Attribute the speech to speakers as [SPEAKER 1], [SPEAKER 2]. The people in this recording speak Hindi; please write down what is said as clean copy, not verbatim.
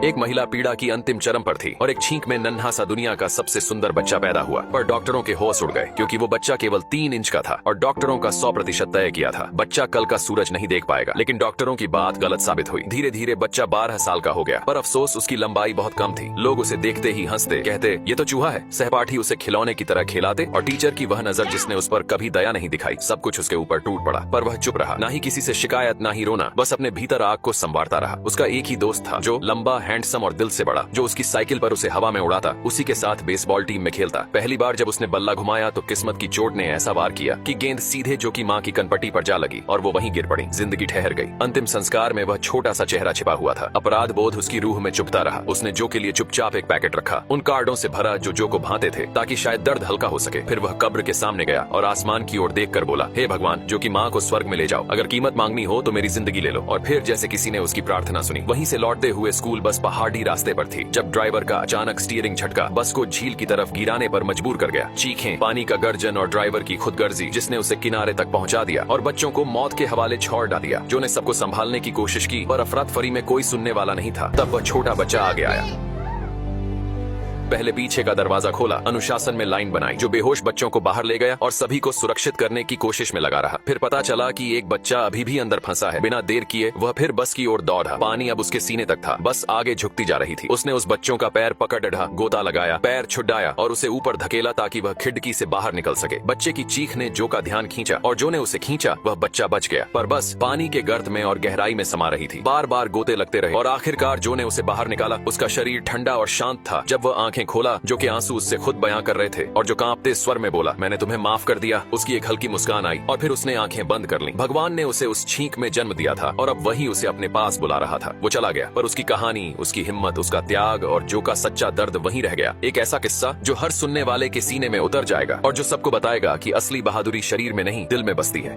[SPEAKER 1] एक महिला पीड़ा की अंतिम चरम पर थी और एक छींक में नन्हा सा दुनिया का सबसे सुंदर बच्चा पैदा हुआ। पर डॉक्टरों के होश उड़ गए क्योंकि वो बच्चा केवल 3 इंच का था और डॉक्टरों का 100% तय किया था बच्चा कल का सूरज नहीं देख पाएगा। लेकिन डॉक्टरों की बात गलत साबित हुई। धीरे धीरे बच्चा 12 साल का हो गया, पर अफसोस उसकी लंबाई बहुत कम थी। लोग उसे देखते ही हंसते, कहते ये तो चूहा है। सहपाठी उसे खिलौने की तरह खिलाते और टीचर की वह नजर जिसने उस पर कभी दया नहीं दिखाई, सब कुछ उसके ऊपर टूट पड़ा। पर वह चुप रहा, ना ही किसी से शिकायत ना ही रोना, बस अपने भीतर आग को संवारता रहा। उसका एक ही दोस्त था जो लंबा, हैंडसम और दिल से बड़ा, जो उसकी साइकिल पर उसे हवा में उड़ाता, उसी के साथ बेसबॉल टीम में खेलता। पहली बार जब उसने बल्ला घुमाया तो किस्मत की चोट ने ऐसा वार किया कि गेंद सीधे जो की माँ की कनपट्टी पर जा लगी और वो वहीं गिर पड़ी। जिंदगी ठहर गई। अंतिम संस्कार में वह छोटा सा चेहरा छिपा हुआ था। अपराध बोध उसकी रूह में चुभता रहा। उसने जो के लिए चुपचाप एक पैकेट रखा, उन कार्डों से भरा जो को भाते थे, ताकि शायद दर्द हल्का हो सके। फिर वह कब्र के सामने गया और आसमान की ओर देखकर बोला, हे भगवान, जो की माँ को स्वर्ग में ले जाओ, अगर कीमत मांगनी हो तो मेरी जिंदगी ले लो। और फिर जैसे किसी ने उसकी प्रार्थना सुनी। वहीं से लौटते हुए स्कूल बस पहाड़ी रास्ते पर थी जब ड्राइवर का अचानक स्टीयरिंग झटका बस को झील की तरफ गिराने पर मजबूर कर गया। चीखें, पानी का गर्जन और ड्राइवर की खुदगर्जी जिसने उसे किनारे तक पहुंचा दिया और बच्चों को मौत के हवाले छोड़ दिया। जो ने सबको संभालने की कोशिश की पर अफरा तफरी में कोई सुनने वाला नहीं था। तब वह छोटा बच्चा आगे आया। पहले पीछे का दरवाजा खोला, अनुशासन में लाइन बनाई, जो बेहोश बच्चों को बाहर ले गया और सभी को सुरक्षित करने की कोशिश में लगा रहा। फिर पता चला कि एक बच्चा अभी भी अंदर फंसा है। बिना देर किए वह फिर बस की ओर दौड़ा। पानी अब उसके सीने तक था, बस आगे झुकती जा रही थी। उसने उस बच्चों का पैर पकड़ डढ़ा, गोता लगाया, पैर छुड़ाया और उसे ऊपर धकेला ताकि वह खिड़की से बाहर निकल सके। बच्चे की चीख ने जो का ध्यान खींचा और जो ने उसे खींचा वह बच्चा बच गया, पर बस पानी के गर्त में और गहराई में समा रही थी। बार बार गोते लगते रहे और आखिरकार जो ने उसे बाहर निकाला। उसका शरीर ठंडा और शांत था। जब वह आंखें खोला, जो के आंसू उससे खुद बयां कर रहे थे और जो कांपते स्वर में बोला, मैंने तुम्हें माफ कर दिया, उसकी एक हल्की मुस्कान आई और फिर उसने आंखें बंद कर लीं। भगवान ने उसे उस छींक में जन्म दिया था और अब वही उसे अपने पास बुला रहा था। वो चला गया, पर उसकी कहानी, उसकी हिम्मत, उसका त्याग और जो का सच्चा दर्द वहीं रह गया। एक ऐसा किस्सा जो हर सुनने वाले के सीने में उतर जाएगा और जो सबको बताएगा कि असली बहादुरी शरीर में नहीं, दिल में बसती है।